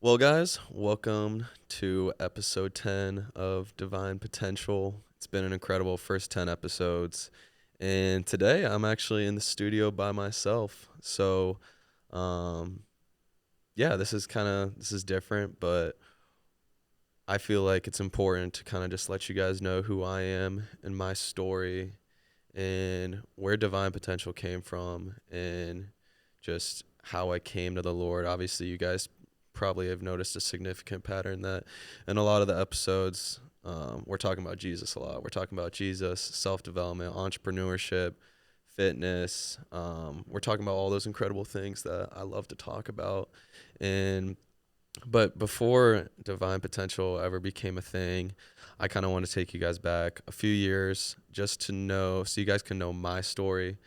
Well, guys, welcome to episode 10 of Divine Potential. It's been an incredible first 10 episodes. And today I'm actually in the studio by myself. So, um, yeah, this is different, but I feel like it's important to kind of just let you guys know who I am and my story and where divine potential came from and just how I came to the Lord. Obviously, you guys probably have noticed a significant pattern that in a lot of the episodes, we're talking about Jesus a lot. We're talking about Jesus, self development, entrepreneurship, fitness. We're talking about all those incredible things that I love to talk about. And but before divine potential ever became a thing, I kind of want to take you guys back a few years just to know, so you guys can know my story.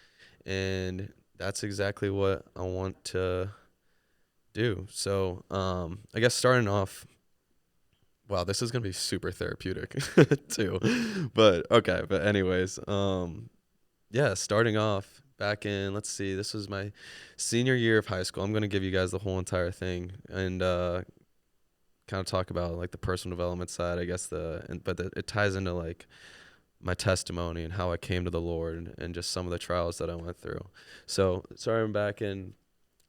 And that's exactly what I want to do. So, I guess starting off, wow, this is going to be super therapeutic too. But okay. But, anyways, yeah, starting off back in, let's see, this was my senior year of high school. I'm going to give you guys the whole entire thing. And, kind of talk about like the personal development side, I guess it ties into like my testimony and how I came to the Lord and just some of the trials that I went through. So starting back in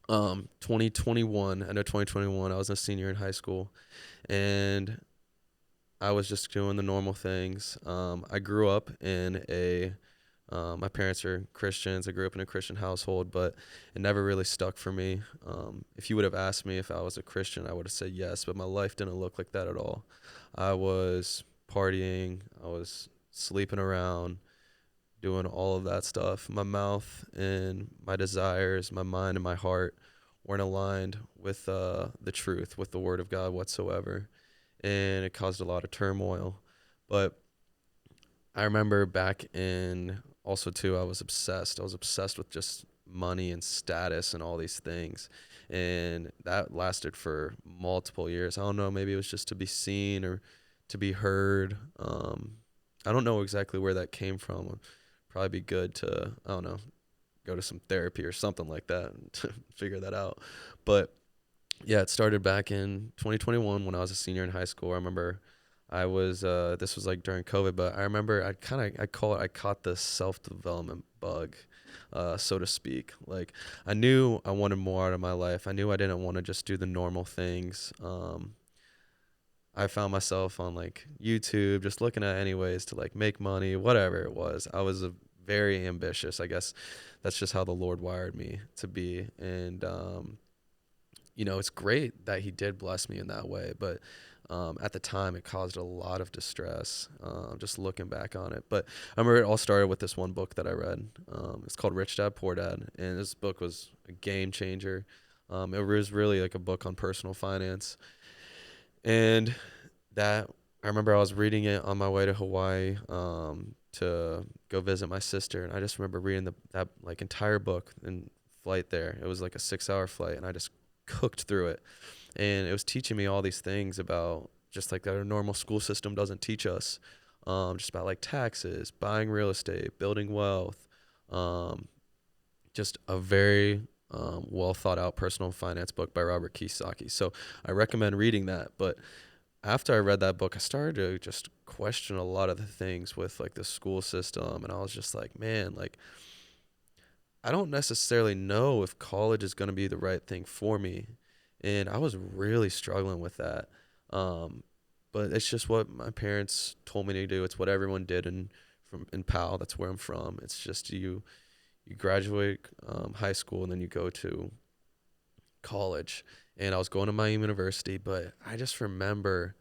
2021, end of 2021, I was a senior in high school and I was just doing the normal things. I grew up in my parents are Christians. I grew up in a Christian household, but it never really stuck for me. If you would have asked me if I was a Christian, I would have said yes, but my life didn't look like that at all. I was partying, I was sleeping around, doing all of that stuff. My mouth and my desires, my mind and my heart weren't aligned with the truth, with the Word of God whatsoever, and it caused a lot of turmoil. But I remember back in also too, I was obsessed. I was obsessed with just money and status and all these things. And that lasted for multiple years. I don't know, maybe it was just to be seen or to be heard. I don't know exactly where that came from. It'd probably be good to, I don't know, go to some therapy or something like that to figure that out. But yeah, it started back in 2021 when I was a senior in high school. I remember this was like during COVID, but I remember I caught the self-development bug, so to speak. Like I knew I wanted more out of my life. I knew I didn't want to just do the normal things. I found myself on like YouTube just looking at any ways to like make money, whatever it was. I was very ambitious. I guess that's just how the Lord wired me to be. And it's great that he did bless me in that way, but at the time it caused a lot of distress, just looking back on it. But I remember it all started with this one book that I read. It's called Rich Dad Poor Dad, and this book was a game changer. It was really like a book on personal finance, and that I remember I was reading it on my way to Hawaii, to go visit my sister, and I just remember reading that like entire book in flight there. It was like a 6-hour flight, and I just cooked through it, and it was teaching me all these things about just like that our normal school system doesn't teach us, just about like taxes, buying real estate, building wealth, um, just a very well thought out personal finance book by Robert Kiyosaki. So I recommend reading that. But after I read that book, I started to just question a lot of the things with like the school system, and I was just like, man, like I don't necessarily know if college is going to be the right thing for me. And I was really struggling with that. Um, but it's just what my parents told me to do. It's what everyone did in Powell. That's where I'm from. It's just you graduate high school and then you go to college. And I was going to my university, but I just remember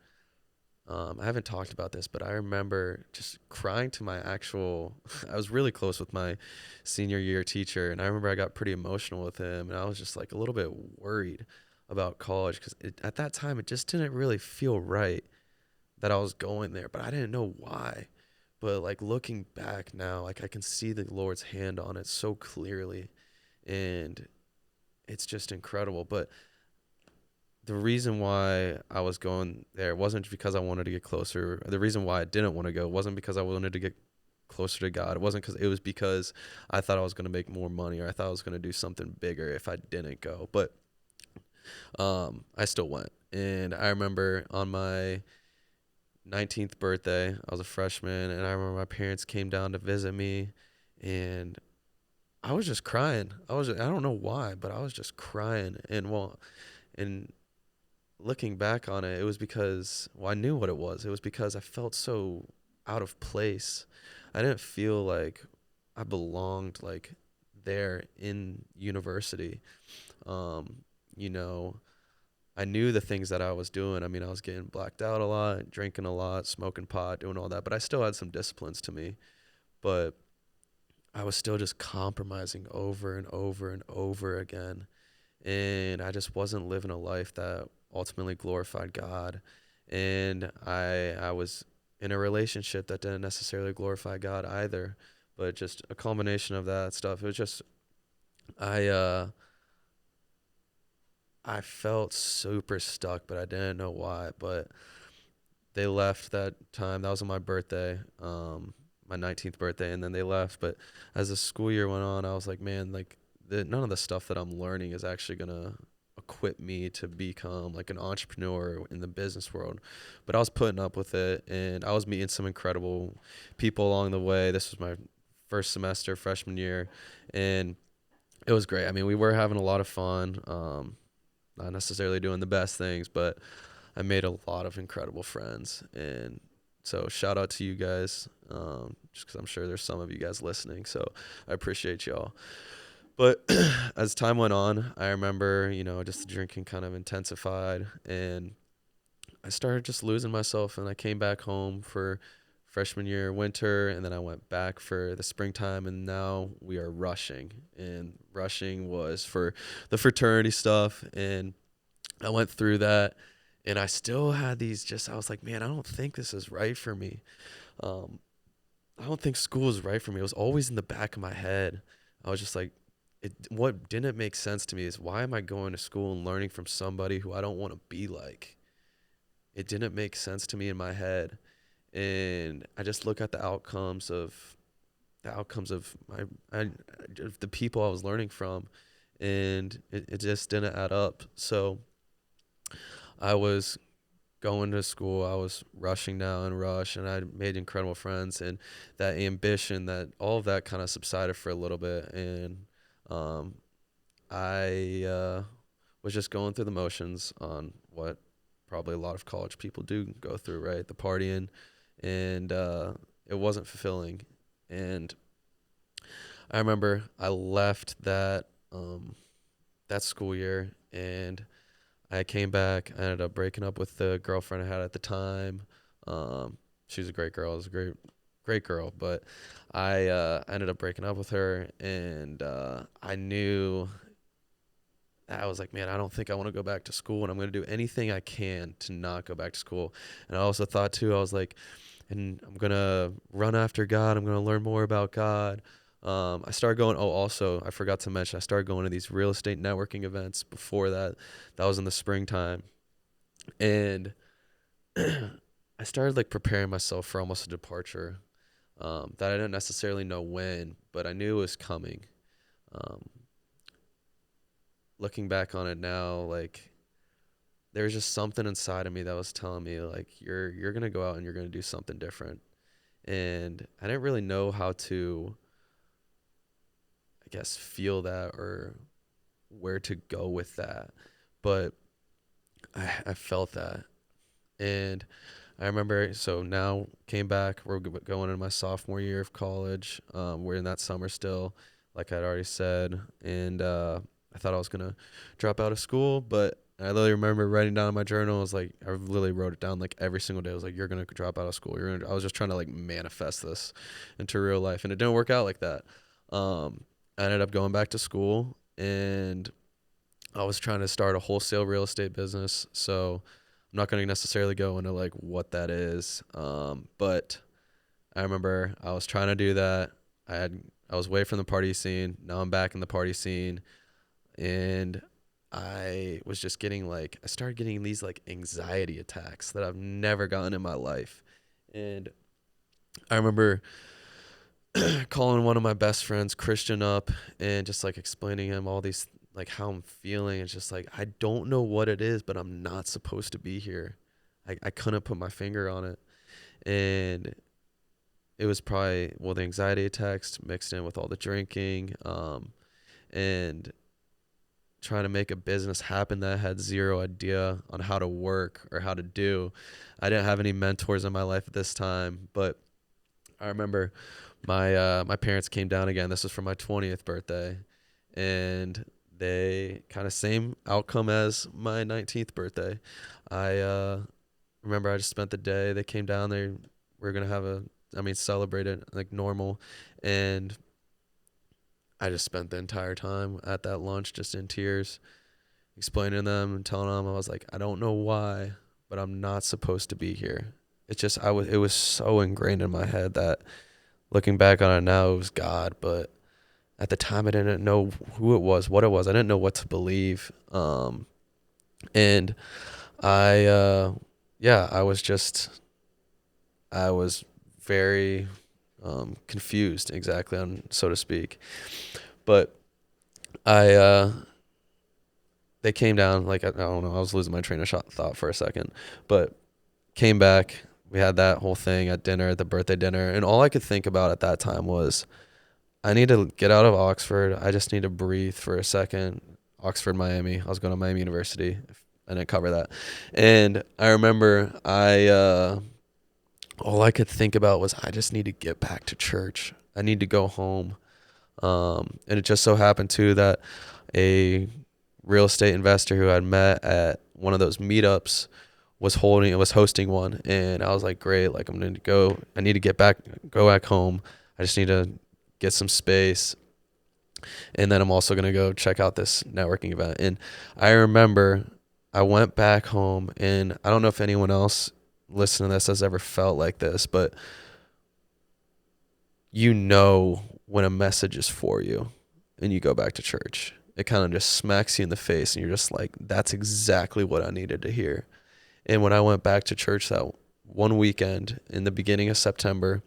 I haven't talked about this, but I remember just crying to my actual. I was really close with my senior year teacher, and I remember I got pretty emotional with him, and I was just like a little bit worried about college because at that time it just didn't really feel right that I was going there, but I didn't know why. But like looking back now, like I can see the Lord's hand on it so clearly, and it's just incredible. But the reason why I was going there wasn't because I wanted to get closer. The reason why I didn't want to go wasn't because I wanted to get closer to God. It was because I thought I was going to make more money or I thought I was going to do something bigger if I didn't go. But I still went. And I remember on my 19th birthday, I was a freshman, and I remember my parents came down to visit me, and I was just crying. I don't know why, but I was just crying. And looking back on it, it was because, well, I knew what it was. It was because I felt so out of place. I didn't feel like I belonged like there in university. Um, you know, I knew the things that I was doing. I mean, I was getting blacked out a lot, drinking a lot, smoking pot, doing all that, but I still had some disciplines to me. But I was still just compromising over and over and over again. And I just wasn't living a life that ultimately glorified God. And I was in a relationship that didn't necessarily glorify God either, but just a combination of that stuff. It was just I uh I felt super stuck, but I didn't know why. But they left that time. That was on my birthday, my 19th birthday, and then they left. But as the school year went on, I was like, man, like none of the stuff that I'm learning is actually gonna equip me to become like an entrepreneur in the business world. But I was putting up with it, and I was meeting some incredible people along the way. This was my first semester, freshman year, and it was great. I mean, we were having a lot of fun. Not necessarily doing the best things, but I made a lot of incredible friends. And so shout out to you guys, just because I'm sure there's some of you guys listening. So I appreciate y'all. But as time went on, I remember, just the drinking kind of intensified, and I started just losing myself. And I came back home for freshman year winter, and then I went back for the springtime, and now we are rushing. And rushing was for the fraternity stuff, and I went through that, and I still had I was like, man, I don't think this is right for me. Um, I don't think school is right for me. It was always in the back of my head. I was just like, what didn't make sense to me is, why am I going to school and learning from somebody who I don't want to be like? It didn't make sense to me in my head. And I just look at the outcomes of of the people I was learning from, and it just didn't add up. So I was going to school, I was rushing down and rush, and I made incredible friends, and that ambition, that all of that kind of subsided for a little bit. And um, I was just going through the motions on what probably a lot of college people do go through, right? The partying, and it wasn't fulfilling. And I remember I left that school year, and I came back. I ended up breaking up with the girlfriend I had at the time. She was a great girl. It was a great girl. But I ended up breaking up with her, and I knew, I was like, man, I don't think I want to go back to school, and I'm going to do anything I can to not go back to school. And I also thought too, I was like, and I'm going to run after God. I'm going to learn more about God. I started going, also, I forgot to mention, I started going to these real estate networking events before that. That was in the springtime. And I started like preparing myself for almost a departure, that I didn't necessarily know when, but I knew it was coming. Um, Looking back on it now, like, there was just something inside of me that was telling me, like, you're gonna go out and you're gonna do something different. And I didn't really know how to, I guess, feel that, or where to go with that. But I felt that. And I remember, so now came back, we're going into my sophomore year of college. We're in that summer still, like I'd already said. And I thought I was going to drop out of school, but I literally remember writing down in my journal, I was like, I literally wrote it down like every single day. I was like, you're going to drop out of school. I was just trying to like manifest this into real life. And it didn't work out like that. I ended up going back to school, and I was trying to start a wholesale real estate business. So I'm not going to necessarily go into like what that is. But I remember I was trying to do that. I was away from the party scene. Now I'm back in the party scene, and I was just I started getting these like anxiety attacks that I've never gotten in my life. And I remember calling one of my best friends, Christian, up, and just like explaining him all these like how I'm feeling. It's just like I don't know what it is, but I'm not supposed to be here. I couldn't put my finger on it. And it was probably, well, the anxiety attacks mixed in with all the drinking, and trying to make a business happen that I had zero idea on how to work or how to do. I didn't have any mentors in my life at this time, but I remember my parents came down again. This was for my 20th birthday, and they kind of same outcome as my 19th birthday. I remember I just spent the day. They came down. They were gonna have celebrate it like normal, and I just spent the entire time at that lunch just in tears, explaining to them and telling them I was like, I don't know why, but I'm not supposed to be here. It was so ingrained in my head that looking back on it now, it was God, but at the time I didn't know who it was, what it was. I didn't know what to believe. And I, yeah, I was very confused exactly on, so to speak. But I, they came down, like, I don't know, I was losing my train of thought for a second, but came back. We had that whole thing at dinner, at the birthday dinner. And all I could think about at that time was, I need to get out of Oxford. I just need to breathe for a second. Oxford, Miami. I was going to Miami University. I didn't cover that. And I remember all I could think about was, I just need to get back to church. I need to go home. And it just so happened too that a real estate investor who I'd met at one of those meetups was hosting one, and I was like, great, like I need to go back home. I just need to get some space, and then I'm also gonna go check out this networking event. And I remember I went back home, and I don't know if anyone else listening to this has ever felt like this, but you know when a message is for you and you go back to church, it kind of just smacks you in the face, and you're just like, that's exactly what I needed to hear. And when I went back to church that one weekend in the beginning of September,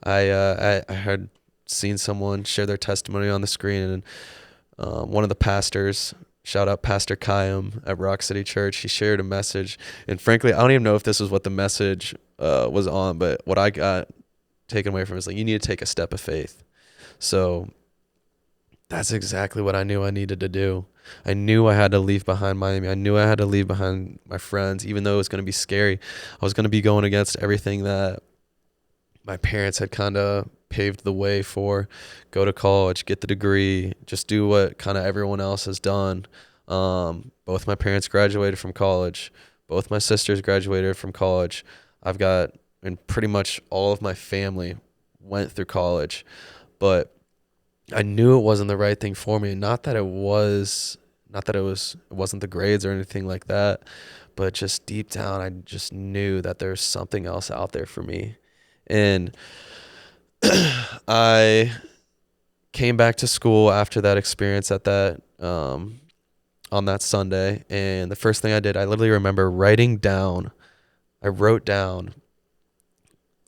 I had seen someone share their testimony on the screen, and one of the pastors, shout out Pastor Kayam at Rock City Church, he shared a message. And frankly, I don't even know if this was what the message was on, but what I got taken away from it is like, you need to take a step of faith. So that's exactly what I knew I needed to do. I knew I had to leave behind Miami. I knew I had to leave behind my friends, even though it was going to be scary. I was going to be going against everything that my parents had kind of paved the way for. Go to college, get the degree, just do what kind of everyone else has done. Both my parents graduated from college. Both my sisters graduated from college. And pretty much all of my family went through college. But I knew it wasn't the right thing for me. It wasn't the grades or anything like that, but just deep down, I just knew that there's something else out there for me. And I came back to school after that experience on that Sunday. And the first thing I did, I literally remember I wrote down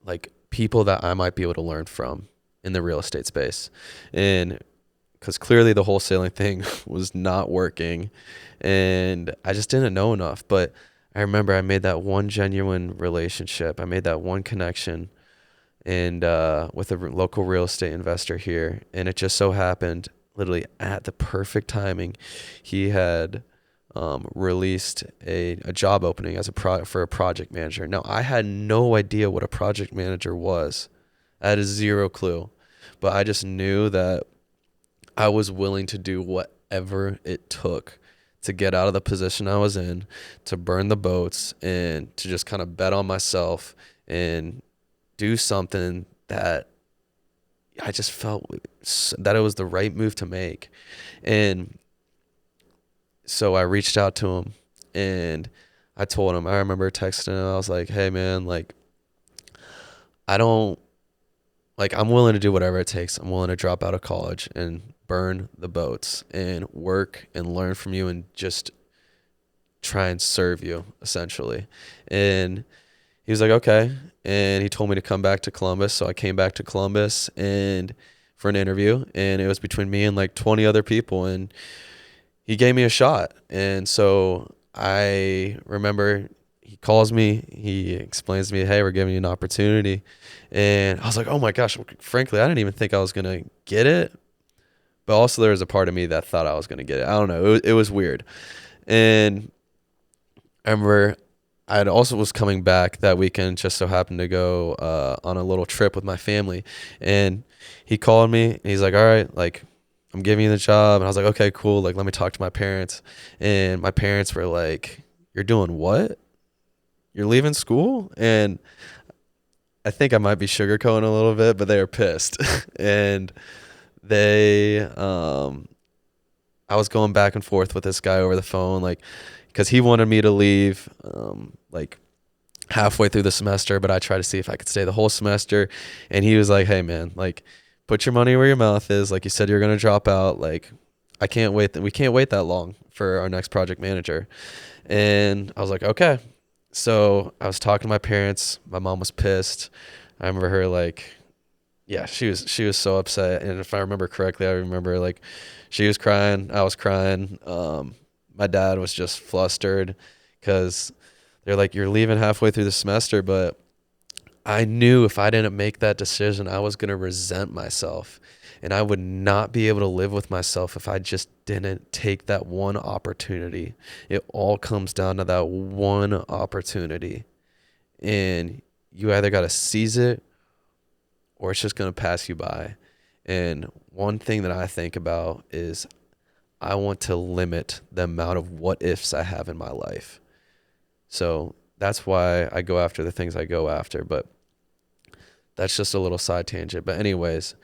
like people that I might be able to learn from in the real estate space. And because clearly the wholesaling thing was not working, and I just didn't know enough. But I remember I made that one genuine relationship. I made that one connection, and with a local real estate investor here. And it just so happened, literally at the perfect timing, he had released a job opening for a project manager. Now, I had no idea what a project manager was. I had zero clue. But I just knew that I was willing to do whatever it took to get out of the position I was in, to burn the boats, and to just kind of bet on myself and do something that I just felt that it was the right move to make. And so I reached out to him, and I told him, I remember texting him, I was like, hey man, like, I'm willing to do whatever it takes. I'm willing to drop out of college and burn the boats and work and learn from you and just try and serve you, essentially. And he was like, okay. And he told me to come back to Columbus. So I came back to Columbus and for an interview, and it was between me and like 20 other people. And he gave me a shot. And so I remember he calls me, he explains to me, hey, we're giving you an opportunity. And I was like, oh my gosh, frankly, I didn't even think I was going to get it. But also there was a part of me that thought I was going to get it. I don't know. It was weird. And I remember I also was coming back that weekend, just so happened to go on a little trip with my family. And he called me and he's like, all right, like, I'm giving you the job. And I was like, okay, cool. Like, let me talk to my parents. And my parents were like, you're doing what? You're leaving school? And I think I might be sugarcoating a little bit, but they were pissed. And they, I was going back and forth with this guy over the phone, like, because he wanted me to leave, like, halfway through the semester, but I tried to see if I could stay the whole semester. And he was like, hey man, like, put your money where your mouth is. Like, you said you're going to drop out. Like, I can't wait. We can't wait that long for our next project manager. And I was like, okay. So I was talking to my parents. My mom was pissed. I remember her, like, yeah, she was so upset. And if I remember correctly, I remember, like, she was crying. I was crying. My dad was just flustered because they're like, you're leaving halfway through the semester. But I knew if I didn't make that decision, I was going to resent myself. And I would not be able to live with myself if I just didn't take that one opportunity. It all comes down to that one opportunity. And you either got to seize it or it's just going to pass you by. And one thing that I think about is I want to limit the amount of what ifs I have in my life. So that's why I go after the things I go after. But that's just a little side tangent. But anyways,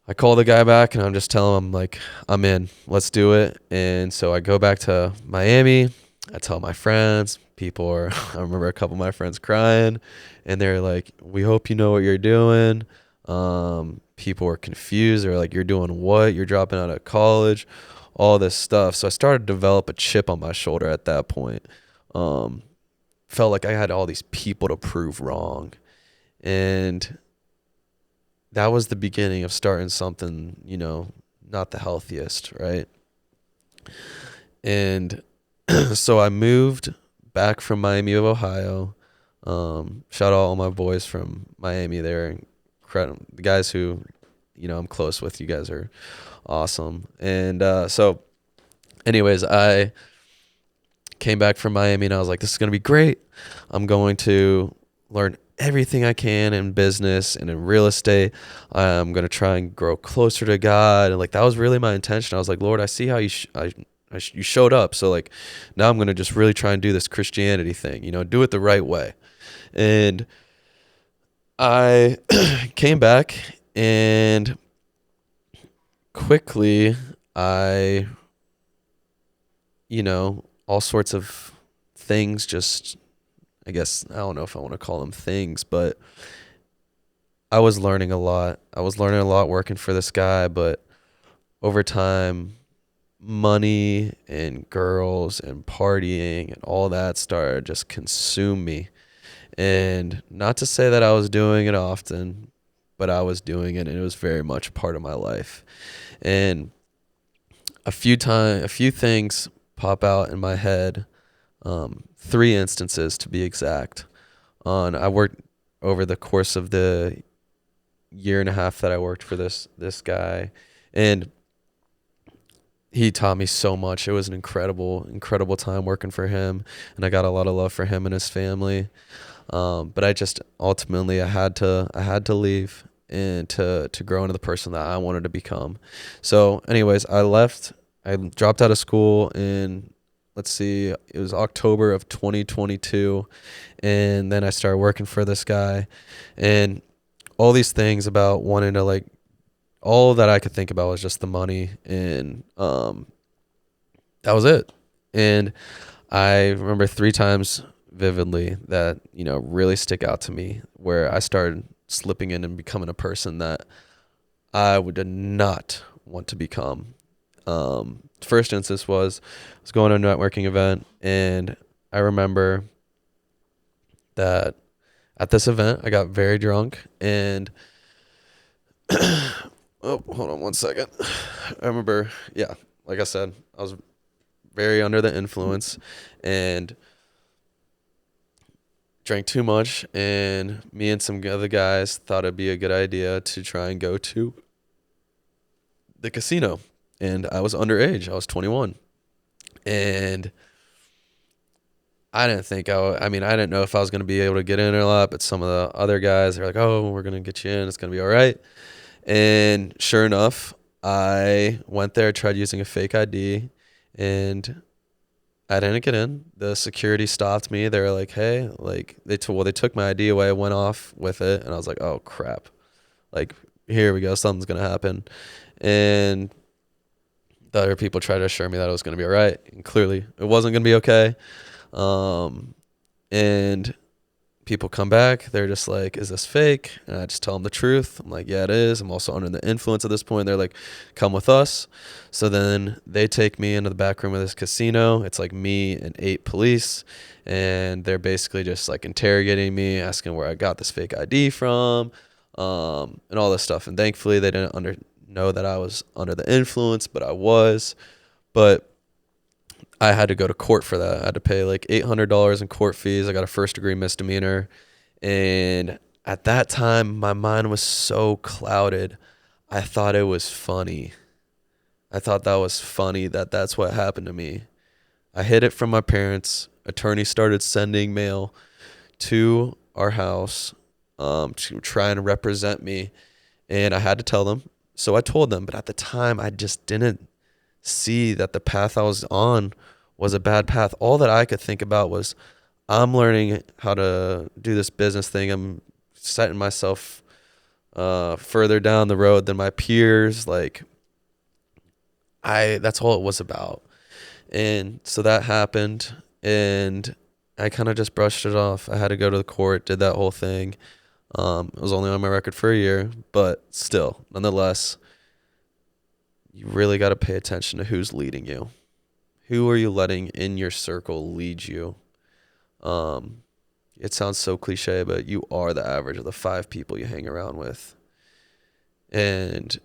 I call the guy back and I'm just telling him, like, I'm in, let's do it. And so I go back to Miami. I tell my friends, people are, I remember a couple of my friends crying and they're like, we hope you know what you're doing. People were confused. They're like, you're doing what? You're dropping out of college, all this stuff. So I started to develop a chip on my shoulder at that point. Felt like I had all these people to prove wrong. And that was the beginning of starting something, not the healthiest, right? And so I moved back from Miami of Ohio. Shout out all my boys from Miami. They're incredible. The guys who, I'm close with. You guys are awesome. And so anyways, I came back from Miami and I was like, this is going to be great. I'm going to learn everything I can in business and in real estate. I'm going to try and grow closer to God. And like, that was really my intention. I was like, Lord, I see how you you showed up. So like, now I'm going to just really try and do this Christianity thing, do it the right way. And I came back and quickly all sorts of things just, I guess, I don't know if I want to call them things, but I was learning a lot. I was learning a lot working for this guy, but over time, money and girls and partying and all that started just consume me. And not to say that I was doing it often, but I was doing it and it was very much a part of my life. And a few things pop out in my head. 3 instances to be exact. I worked over the course of the year and a half that I worked for this guy, and he taught me so much. It was an incredible time working for him, and I got a lot of love for him and his family. But I just ultimately I had to leave and to grow into the person that I wanted to become. So anyways, I left. I dropped out of school in, let's see, it was October of 2022. And then I started working for this guy, and all these things about wanting to, like, all that I could think about was just the money. And, that was it. And I remember 3 times vividly that, really stick out to me, where I started slipping in and becoming a person that I did not want to become. First instance was I was going to a networking event, and I remember that at this event I got very drunk, and oh, hold on one second. I remember, yeah, like I said, I was very under the influence and drank too much. And me and some other guys thought it'd be a good idea to try and go to the casino. And I was underage. I was 21. And I didn't think I mean, I didn't know if I was going to be able to get in or not, but some of the other guys are like, oh, we're going to get you in. It's going to be all right. And sure enough, I went there, tried using a fake ID, and I didn't get in. The security stopped me. They were like, hey, like, they took my ID away. I went off with it, and I was like, oh, crap. Like, here we go. Something's going to happen. And the other people tried to assure me that it was going to be all right. And clearly, it wasn't going to be okay. And people come back, they're just like, is this fake? And I just tell them the truth. I'm like, yeah, it is. I'm also under the influence at this point. They're like, come with us. So then they take me into the back room of this casino. It's like me and 8 police, and they're basically just like interrogating me, asking where I got this fake ID from, and all this stuff. And thankfully they didn't know that I was under the influence, but I was. But I had to go to court for that. I had to pay like $800 in court fees. I got a first-degree misdemeanor. And at that time, my mind was so clouded. I thought it was funny. I thought that was funny that that's what happened to me. I hid it from my parents. Attorney started sending mail to our house to try and represent me. And I had to tell them. So I told them. But at the time, I just didn't see that the path I was on was a bad path. All that I could think about was, I'm learning how to do this business thing. I'm setting myself further down the road than my peers. Like, that's all it was about. And so that happened, and I kind of just brushed it off. I had to go to the court, did that whole thing. It was only on my record for a year, but still, nonetheless, you really got to pay attention to who's leading you. Who are you letting in your circle lead you? It sounds so cliche, but you are the average of the 5 people you hang around with. And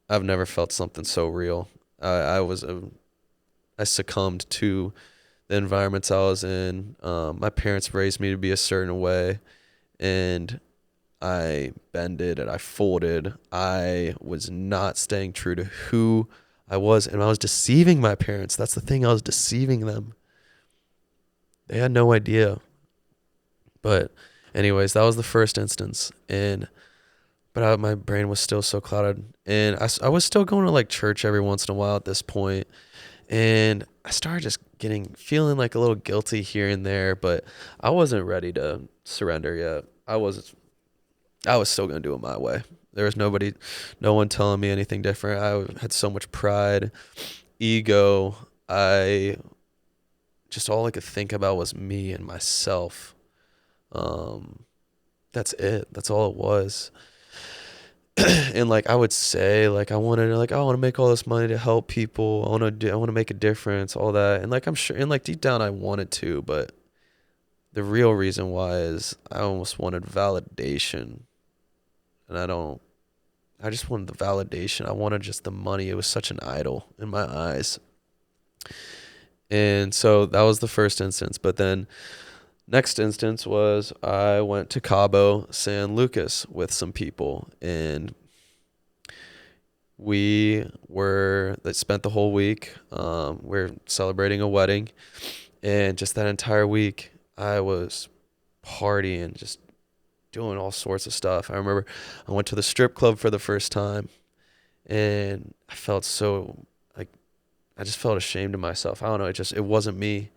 I've never felt something so real. I succumbed to the environments I was in. My parents raised me to be a certain way, and I bended and I folded. I was not staying true to who I was, and I was deceiving my parents. That's the thing. I was deceiving them. They had no idea. But anyways, that was the first instance. But my brain was still so clouded. And I was still going to like church every once in a while at this point. And I started just feeling like a little guilty here and there, but I wasn't ready to surrender yet. I was still going to do it my way. There was no one telling me anything different. I had so much pride, ego. All I could think about was me and myself. That's it. That's all it was. And like I would say, like I want to make all this money to help people. I want to make a difference, all that. And like I'm sure, and like deep down I wanted to, but the real reason why is I almost wanted validation. And I just wanted the validation. I wanted just the money. It was such an idol in my eyes. And so that was the first instance. But then next instance was I went to Cabo San Lucas with some people, and they spent the whole week. We're celebrating a wedding, and just that entire week I was partying, just doing all sorts of stuff. I remember I went to the strip club for the first time, and I felt so like I just felt ashamed of myself. I don't know, it wasn't me.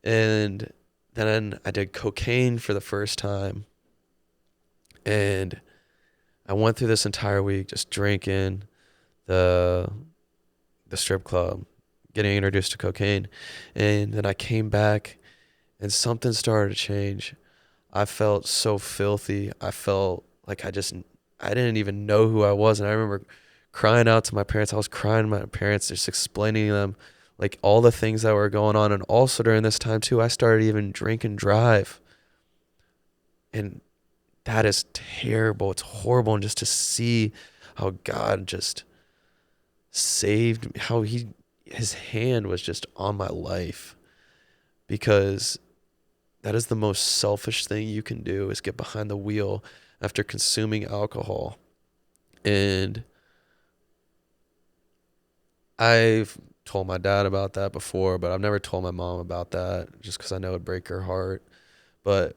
And then I did cocaine for the first time, and I went through this entire week just drinking, the strip club, getting introduced to cocaine, and then I came back, and something started to change. I felt so filthy. I felt like I didn't even know who I was, and I remember crying out to my parents. I was crying to my parents, just explaining to them like all the things that were going on. And also during this time too, I started even drink and drive. And that is terrible. It's horrible. And just to see how God just saved, how his hand was just on my life, because that is the most selfish thing you can do, is get behind the wheel after consuming alcohol. And I've told my dad about that before, but I've never told my mom about that, just because I know it'd break her heart. But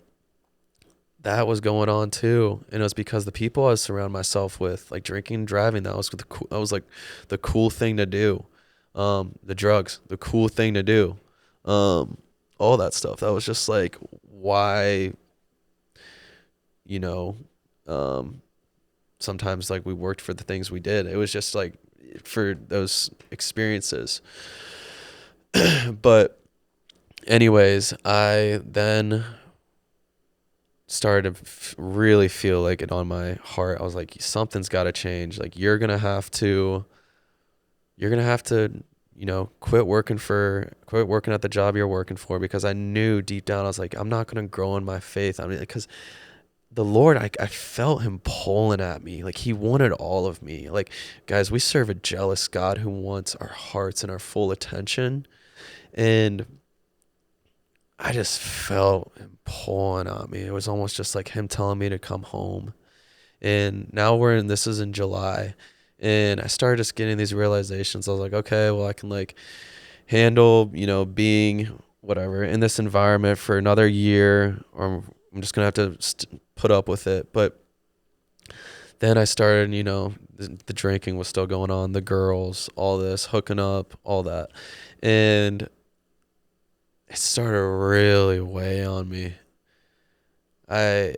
that was going on too, and it was because the people I was surrounding myself with, like drinking and driving, that was like the cool thing to do. The drugs, the cool thing to do. Um, all that stuff. That was just like why, you know, um, sometimes like we worked for the things we did. It was just like for those experiences. But anyways, I then started to really feel like it on my heart. I was like, something's got to change. Like you're gonna have to, quit working at the job you're working for, because I knew deep down, I was like, I'm not gonna grow in my faith. I mean, because the Lord, I felt him pulling at me. Like he wanted all of me. Like, guys, we serve a jealous God who wants our hearts and our full attention. And I just felt him pulling on me. It was almost just like him telling me to come home. And now this is in July. And I started just getting these realizations. I was like, okay, well, I can like handle, being whatever in this environment for another year, or I'm just going to have to put up with it. But then I started, the drinking was still going on, the girls, all this, hooking up, all that. And it started really weigh on me. I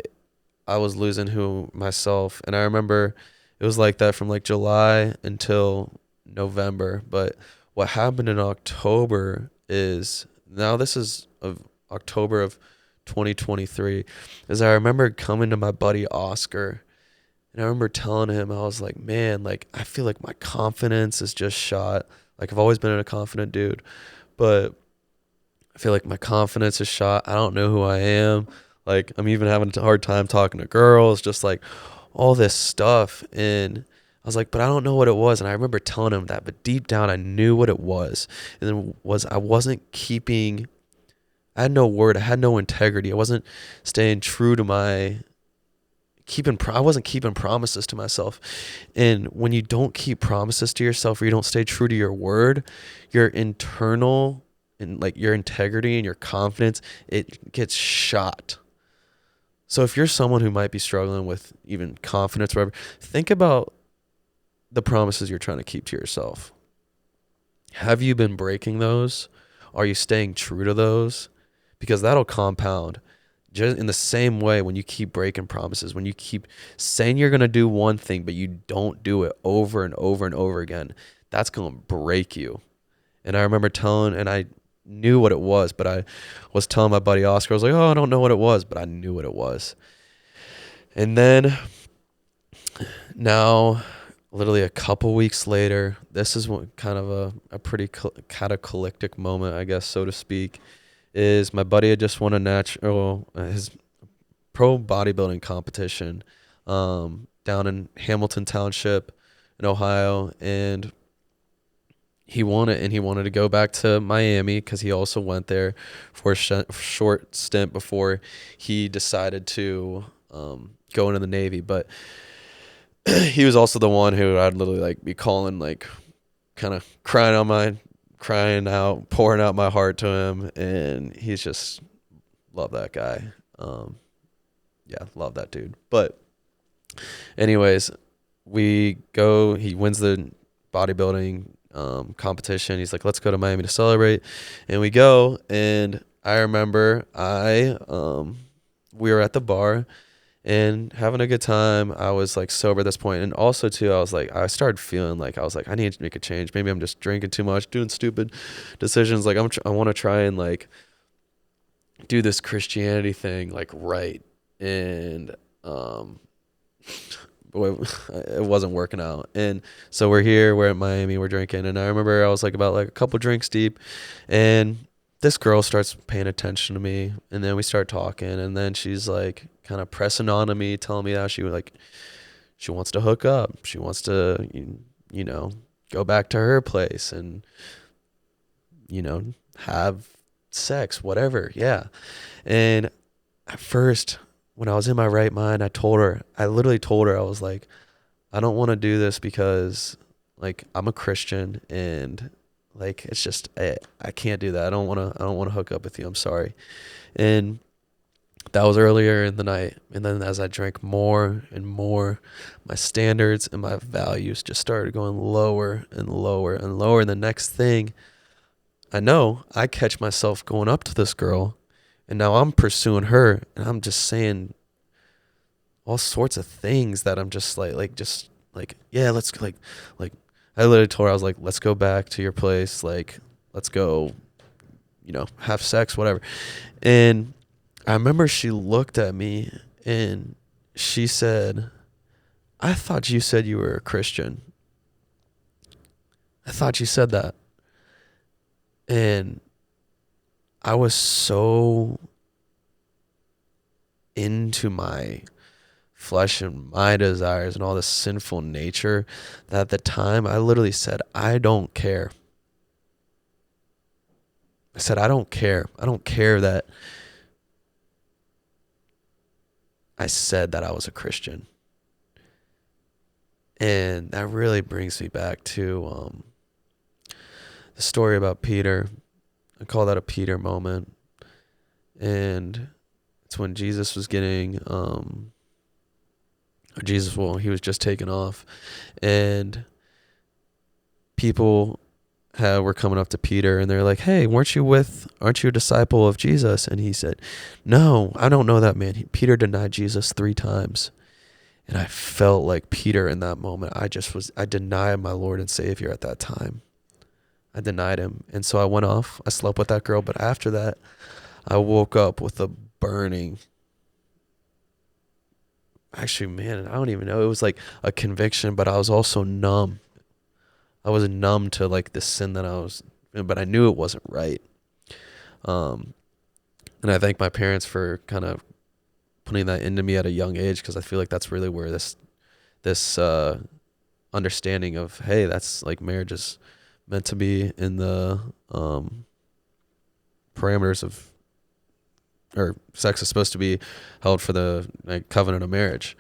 was losing myself, and I remember it was like that from like July until November. But what happened in October is, now this is of October of 2023, is I remember coming to my buddy Oscar, and I remember telling him, I was like, man, like I feel like my confidence is just shot. Like I've always been a confident dude, but I feel like my confidence is shot. I don't know who I am. Like I'm even having a hard time talking to girls, just like all this stuff. And I was like, but I don't know what it was. And I remember telling him that, but deep down I knew what it was. And then I wasn't keeping, I had no word. I had no integrity. I wasn't staying true to I wasn't keeping promises to myself. And when you don't keep promises to yourself, or you don't stay true to your word, your internal and like your integrity and your confidence, it gets shot. So if you're someone who might be struggling with even confidence, or whatever, think about the promises you're trying to keep to yourself. Have you been breaking those? Are you staying true to those? Because that'll compound. Just in the same way, when you keep breaking promises, when you keep saying you're going to do one thing, but you don't do it over and over and over again, that's going to break you. And I remember and I knew what it was, but I was telling my buddy Oscar, I was like, oh, I don't know what it was, but I knew what it was. And then now, literally a couple weeks later, this is what kind of a pretty cataclysmic moment, I guess, so to speak, is my buddy had just won his pro bodybuilding competition down in Hamilton Township in Ohio, and he won it, and he wanted to go back to Miami because he also went there for a short stint before he decided to go into the Navy. But he was also the one who I'd literally like be calling, like kind of pouring out my heart to him, and he's just love that guy. Love that dude. But anyways, he wins the bodybuilding competition. He's like, let's go to Miami to celebrate. And we go, and I remember we were at the bar and having a good time. I was like sober at this point. And also too, I started feeling like, I need to make a change. Maybe I'm just drinking too much, doing stupid decisions. Like I want to try and like do this Christianity thing, like right. And, it wasn't working out. And so we're at Miami, we're drinking, and I remember I was like about like a couple drinks deep, and this girl starts paying attention to me, and then we start talking, and then she's like kind of pressing on to me, telling me that she wants to hook up, she wants to go back to her place and, have sex, whatever. Yeah. And at first, when I was in my right mind, I literally told her, I was like, I don't want to do this because like I'm a Christian and like it's just I can't do that. I don't want to hook up with you. I'm sorry. And that was earlier in the night. And then as I drank more and more, my standards and my values just started going lower and lower and lower. And the next thing I know, I catch myself going up to this girl and now I'm pursuing her and I'm just saying all sorts of things that I'm just like, yeah, like, I literally told her, I was like, let's go back to your place. Like, let's go, have sex, whatever. And I remember she looked at me and she said, I thought you said you were a Christian. I thought you said that. And I was so into my flesh and my desires and all this sinful nature that at the time I literally said, I don't care. I said, I don't care. I don't care that I said that I was a Christian. And that really brings me back to the story about Peter. I call that a Peter moment. And it's when Jesus was getting, he was just taken off. And people were coming up to Peter and they're like, hey, aren't you a disciple of Jesus? And he said, no, I don't know that man. Peter denied Jesus 3 times. And I felt like Peter in that moment. I denied my Lord and Savior at that time. I denied him. And so I went off. I slept with that girl. But after that, I woke up with a burning. Actually, man, I don't even know. It was like a conviction, but I was also numb. I was numb to like the sin that I was, but I knew it wasn't right. And I thank my parents for kind of putting that into me at a young age, because I feel like that's really where this understanding of, hey, that's like marriage is meant to be in the parameters of, or sex is supposed to be held for the like covenant of marriage,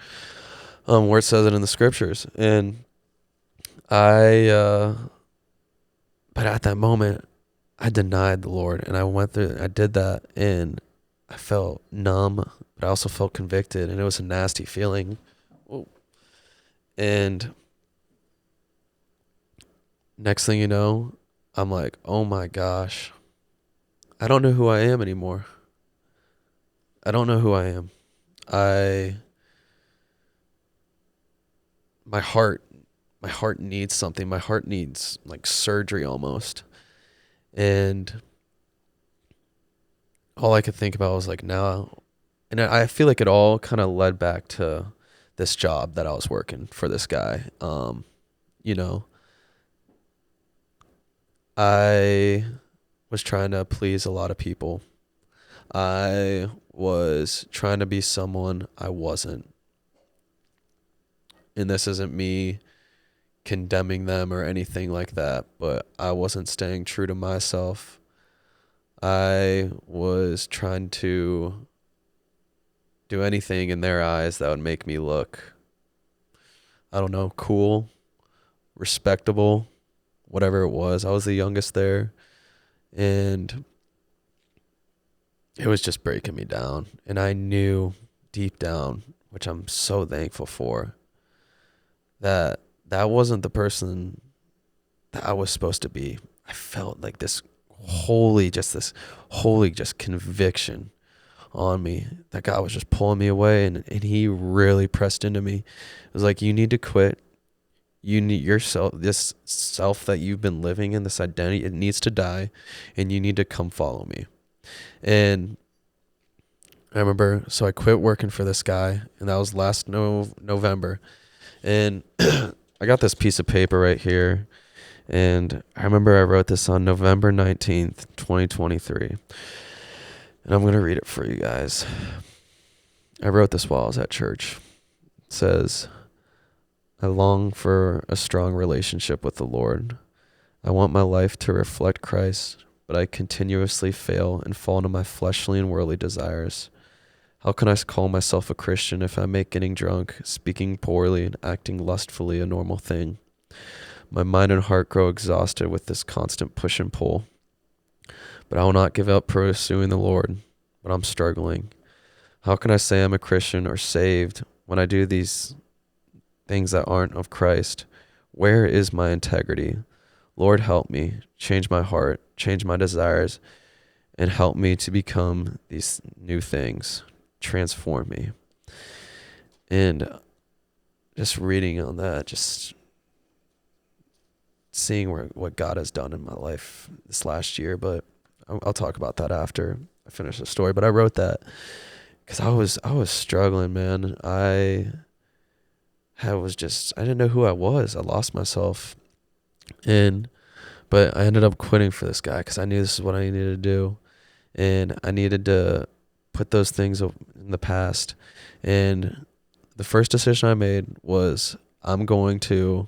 where it says it in the scriptures. And but at that moment I denied the Lord, and I did that, and I felt numb, but I also felt convicted, and it was a nasty feeling. Whoa. And next thing you know, I'm like, oh my gosh, I don't know who I am anymore. I don't know who I am. My heart needs something. My heart needs like surgery almost. And all I could think about was like now, and I feel like it all kind of led back to this job that I was working for this guy. I was trying to please a lot of people. I was trying to be someone I wasn't. And this isn't me condemning them or anything like that, but I wasn't staying true to myself. I was trying to do anything in their eyes that would make me look, I don't know, cool, respectable, whatever it was. I was the youngest there, and it was just breaking me down. And I knew deep down, which I'm so thankful for, that wasn't the person that I was supposed to be. I felt like this holy conviction on me that God was just pulling me away, and he really pressed into me. It was like, you need to quit. You need yourself, this self that you've been living in, this identity, it needs to die, and you need to come follow me. And I remember, so I quit working for this guy, and that was last November. And I got this piece of paper right here, and I remember I wrote this on November 19th, 2023. And I'm going to read it for you guys. I wrote this while I was at church. It says, I long for a strong relationship with the Lord. I want my life to reflect Christ, but I continuously fail and fall into my fleshly and worldly desires. How can I call myself a Christian if I make getting drunk, speaking poorly, and acting lustfully a normal thing? My mind and heart grow exhausted with this constant push and pull. But I will not give up pursuing the Lord, but I'm struggling. How can I say I'm a Christian or saved when I do these things that aren't of Christ? Where is my integrity? Lord, help me, change my heart, change my desires, and help me to become these new things. Transform me. And just reading on that, just seeing what God has done in my life this last year, but I'll talk about that after I finish the story. But I wrote that because I was struggling, man. I didn't know who I was. I lost myself, but I ended up quitting for this guy because I knew this is what I needed to do, and I needed to put those things in the past. And the first decision I made was I'm going to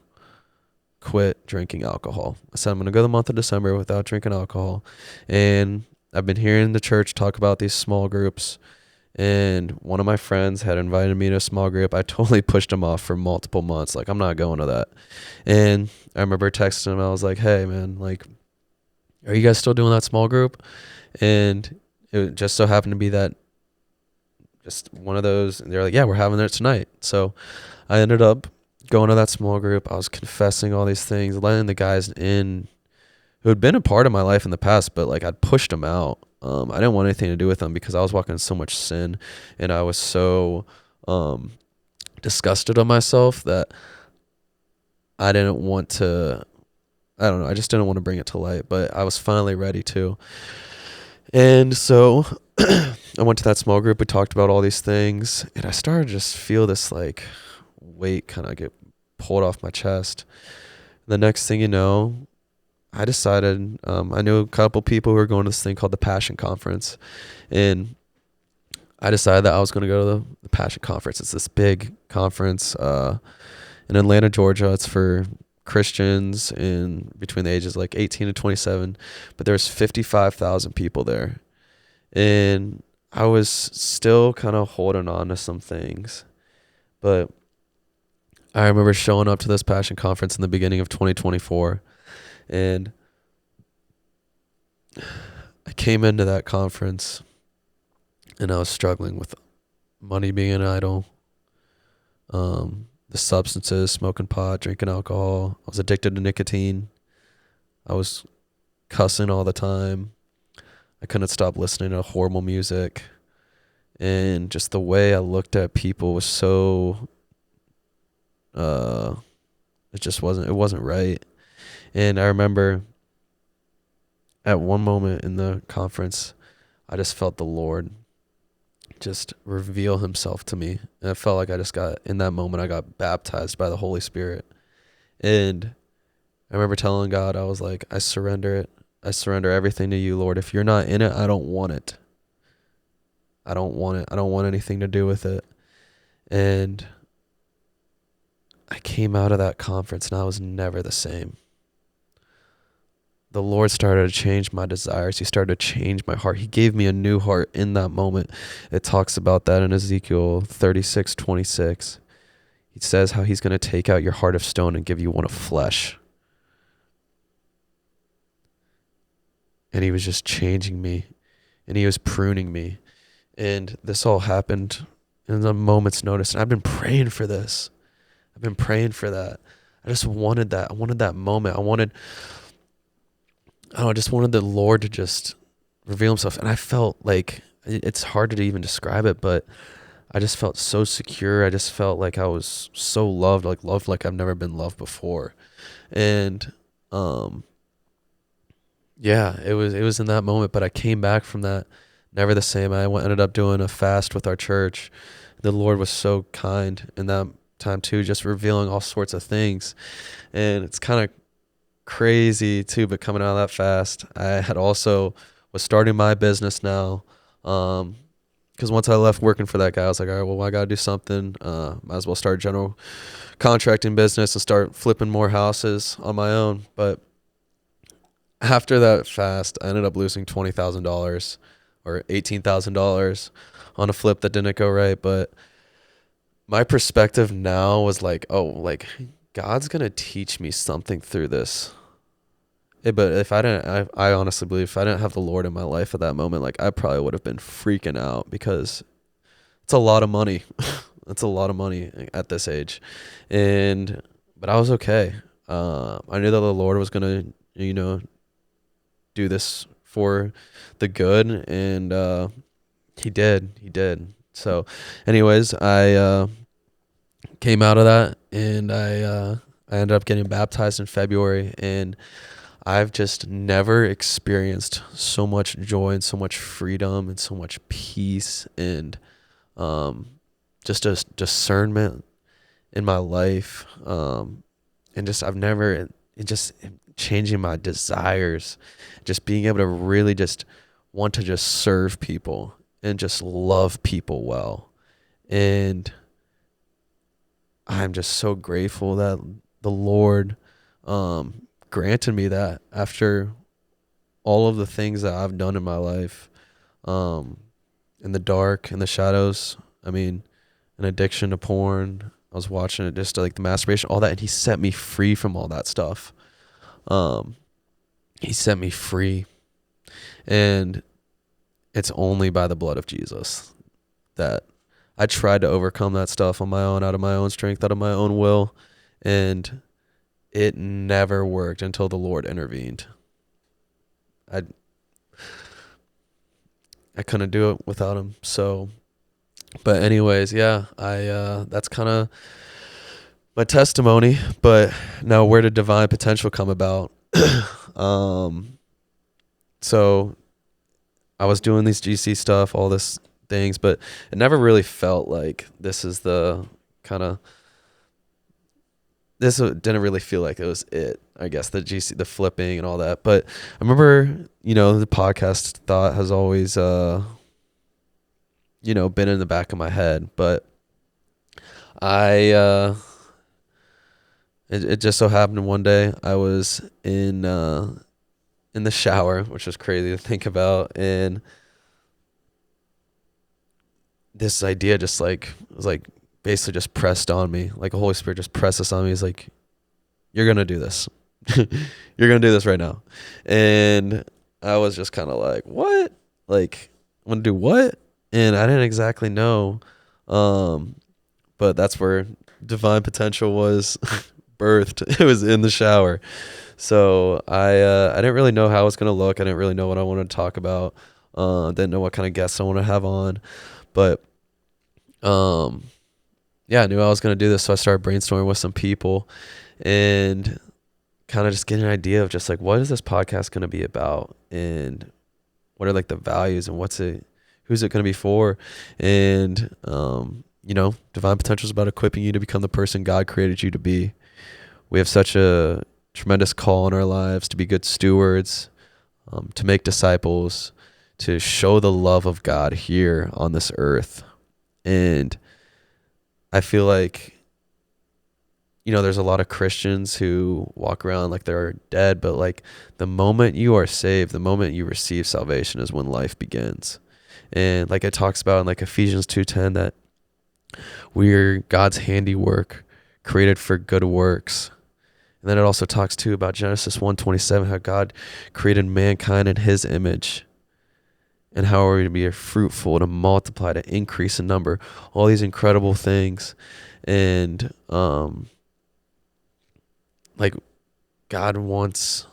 quit drinking alcohol. I said I'm going to go the month of December without drinking alcohol. And I've been hearing the church talk about these small groups, and one of my friends had invited me to a small group. I totally pushed him off for multiple months. Like, I'm not going to that. And I remember texting him. I was like, hey, man, like, are you guys still doing that small group? And it just so happened to be that just one of those. And they're like, yeah, we're having it tonight. So I ended up going to that small group. I was confessing all these things, letting the guys in who had been a part of my life in the past, but like I'd pushed them out. I didn't want anything to do with them because I was walking in so much sin, and I was so disgusted of myself that I didn't want to. I don't know. I just didn't want to bring it to light, but I was finally ready to. And so I went to that small group. We talked about all these things, and I started to just feel this like weight kind of get pulled off my chest. The next thing you know, I decided, I knew a couple people who were going to this thing called the Passion Conference, and I decided that I was going to go to the Passion Conference. It's this big conference in Atlanta, Georgia. It's for Christians in between the ages like 18 and 27, but there's 55,000 people there, and I was still kind of holding on to some things, but I remember showing up to this Passion Conference in the beginning of 2024, and I came into that conference and I was struggling with money being an idol, the substances, smoking pot, drinking alcohol. I was addicted to nicotine. I was cussing all the time. I couldn't stop listening to horrible music. And just the way I looked at people was so, it wasn't right. And I remember at one moment in the conference, I just felt the Lord just reveal himself to me. And I felt like in that moment, I got baptized by the Holy Spirit. And I remember telling God, I was like, I surrender it. I surrender everything to you, Lord. If you're not in it, I don't want it. I don't want it. I don't want anything to do with it. And I came out of that conference and I was never the same. The Lord started to change my desires. He started to change my heart. He gave me a new heart in that moment. It talks about that in Ezekiel 36:26. He says how he's going to take out your heart of stone and give you one of flesh. And he was just changing me, and he was pruning me. And this all happened in a moment's notice. And I've been praying for this. I've been praying for that. I just wanted that. I wanted that moment. I just wanted the Lord to just reveal himself. And I felt like, it's hard to even describe it, but I just felt so secure. I just felt like I was so loved like I've never been loved before. And, yeah, it was in that moment, but I came back from that never the same. Ended up doing a fast with our church. The Lord was so kind in that time too, just revealing all sorts of things. And it's kind of crazy too, but coming out of that fast, I had also was starting my business now, kind Because once I left working for that guy, I was like, all right, well, I got to do something. Might as well start a general contracting business and start flipping more houses on my own. But after that fast, I ended up losing $20,000 or $18,000 on a flip that didn't go right. But my perspective now was like, oh, like God's going to teach me something through this. But if I didn't, I honestly believe if I didn't have the Lord in my life at that moment, like I probably would have been freaking out because it's a lot of money. It's a lot of money at this age. But I was okay. I knew that the Lord was going to, do this for the good. And he did. So anyways, I came out of that and I ended up getting baptized in February, and I've just never experienced so much joy and so much freedom and so much peace and just a discernment in my life. And just I've never just changing my desires, just being able to really just want to just serve people and just love people well. And I'm just so grateful that the Lord granted me that after all of the things that I've done in my life, in the dark, in the shadows. I mean, an addiction to porn. I was watching it, just like the masturbation, all that, and he set me free from all that stuff. He set me free, and it's only by the blood of Jesus that I tried to overcome that stuff on my own, out of my own strength, out of my own will, and it never worked until the Lord intervened. I couldn't do it without him. So, but anyways, yeah, that's kind of my testimony. But now, where did divine potential come about? So I was doing these GC stuff, all this things, but it never really felt like this is the kind of, this didn't really feel like it was it, I guess, the GC, the flipping and all that. But I remember, the podcast thought has always, been in the back of my head. But it just so happened one day I was in the shower, which was crazy to think about. And this idea just was basically just pressed on me. Like the Holy Spirit just pressed this on me. He's like, you're going to do this. You're going to do this right now. And I was just kind of like, what? Like, I'm going to do what? And I didn't exactly know. But that's where divine potential was birthed. It was in the shower. So I didn't really know how it was going to look. I didn't really know what I wanted to talk about. Didn't know what kind of guests I want to have on. But yeah, I knew I was going to do this. So I started brainstorming with some people and kind of just getting an idea of just like, what is this podcast going to be about? And what are like the values and who's it going to be for? And, divine potential is about equipping you to become the person God created you to be. We have such a tremendous call in our lives to be good stewards, to make disciples, to show the love of God here on this earth. And I feel like, there's a lot of Christians who walk around like they're dead, but like the moment you are saved, the moment you receive salvation is when life begins. And like it talks about in like Ephesians 2:10 that we're God's handiwork, created for good works. And then it also talks too about Genesis 1:27, how God created mankind in his image. And how are we to be fruitful, to multiply, to increase in number, all these incredible things. And like God wants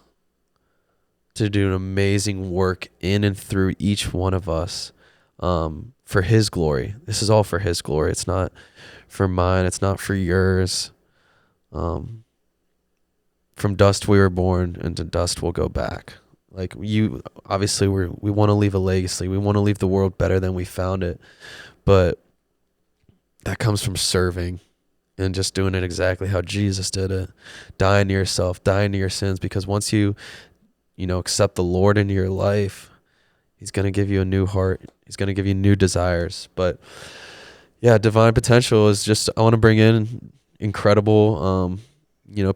to do an amazing work in and through each one of us, for his glory. This is all for his glory. It's not for mine. It's not for yours. From dust we were born, and to dust we'll go back. Like obviously we want to leave a legacy. We want to leave the world better than we found it. But that comes from serving and just doing it exactly how Jesus did it. Dying to yourself, dying to your sins, because once you accept the Lord into your life, He's going to give you a new heart. He's going to give you new desires. But yeah, divine potential is just, I want to bring in incredible,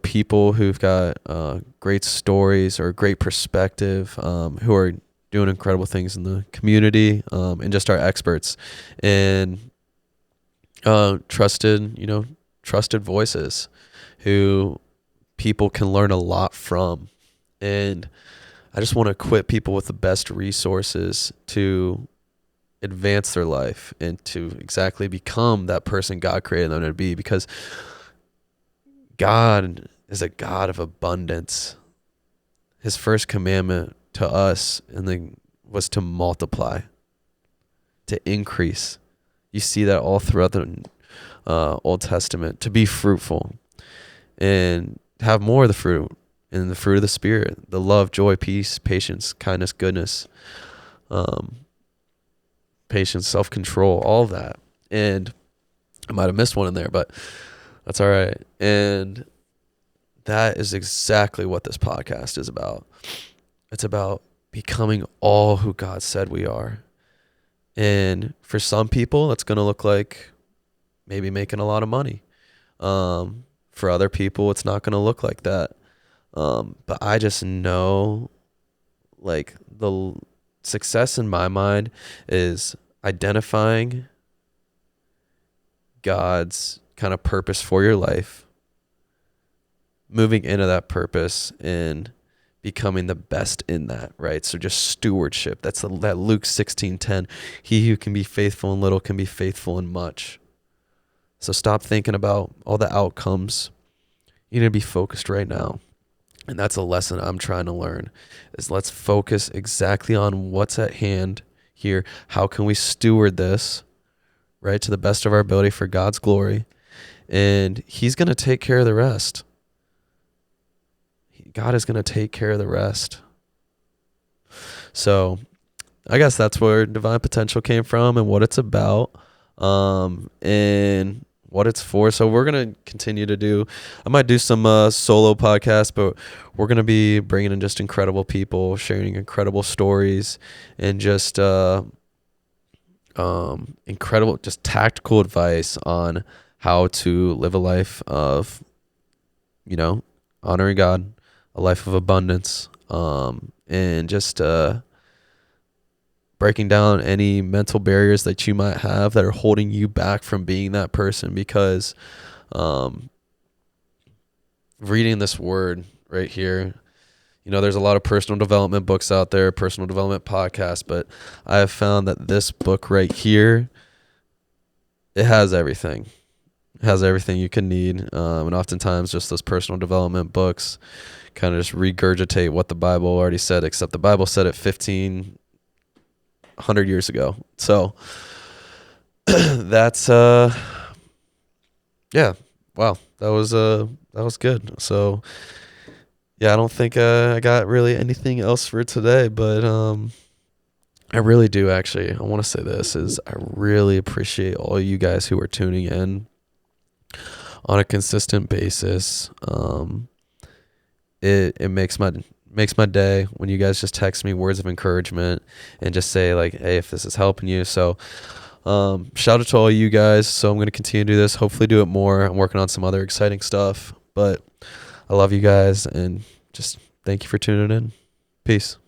people who've got great stories or great perspective, who are doing incredible things in the community, and just our experts and trusted voices who people can learn a lot from. And I just want to equip people with the best resources to advance their life and to exactly become that person God created them to be, because God is a God of abundance. His first commandment to us was to multiply, to increase. You see that all throughout the Old Testament, to be fruitful and have more of the fruit, and the fruit of the Spirit, the love, joy, peace, patience, kindness, goodness, patience, self-control, all of that. And I might have missed one in there, but that's all right. And that is exactly what this podcast is about. It's about becoming all who God said we are. And for some people, that's going to look like maybe making a lot of money. For other people, it's not going to look like that. But I just know, like, the success in my mind is identifying God's kind of purpose for your life, moving into that purpose and becoming the best in that, right? So just stewardship. That's that Luke 16:10. He who can be faithful in little can be faithful in much. So stop thinking about all the outcomes. You need to be focused right now. And that's a lesson I'm trying to learn, is let's focus exactly on what's at hand here. How can we steward this, right, to the best of our ability for God's glory? And he's going to take care of the rest. God is going to take care of the rest. So I guess that's where divine potential came from and what it's about, and what it's for. So we're going to continue to do, I might do some solo podcasts, but we're going to be bringing in just incredible people, sharing incredible stories, and just incredible, just tactical advice on how to live a life of, honoring God, a life of abundance, and just breaking down any mental barriers that you might have that are holding you back from being that person. Because reading this word right here, there's a lot of personal development books out there, personal development podcasts, but I have found that this book right here, it has everything. It has everything you can need. And oftentimes just those personal development books kind of just regurgitate what the Bible already said, except the Bible said it 1,500 years ago. So that's yeah, wow, that was good. So yeah, I don't think I got really anything else for today, but I really do, actually. I want to say this is I really appreciate all you guys who are tuning in on a consistent basis. It makes my day when you guys just text me words of encouragement and just say, like, hey, if this is helping you. So shout out to all you guys. So I'm going to continue to do this, hopefully do it more. I'm working on some other exciting stuff, but I love you guys, and just thank you for tuning in. Peace.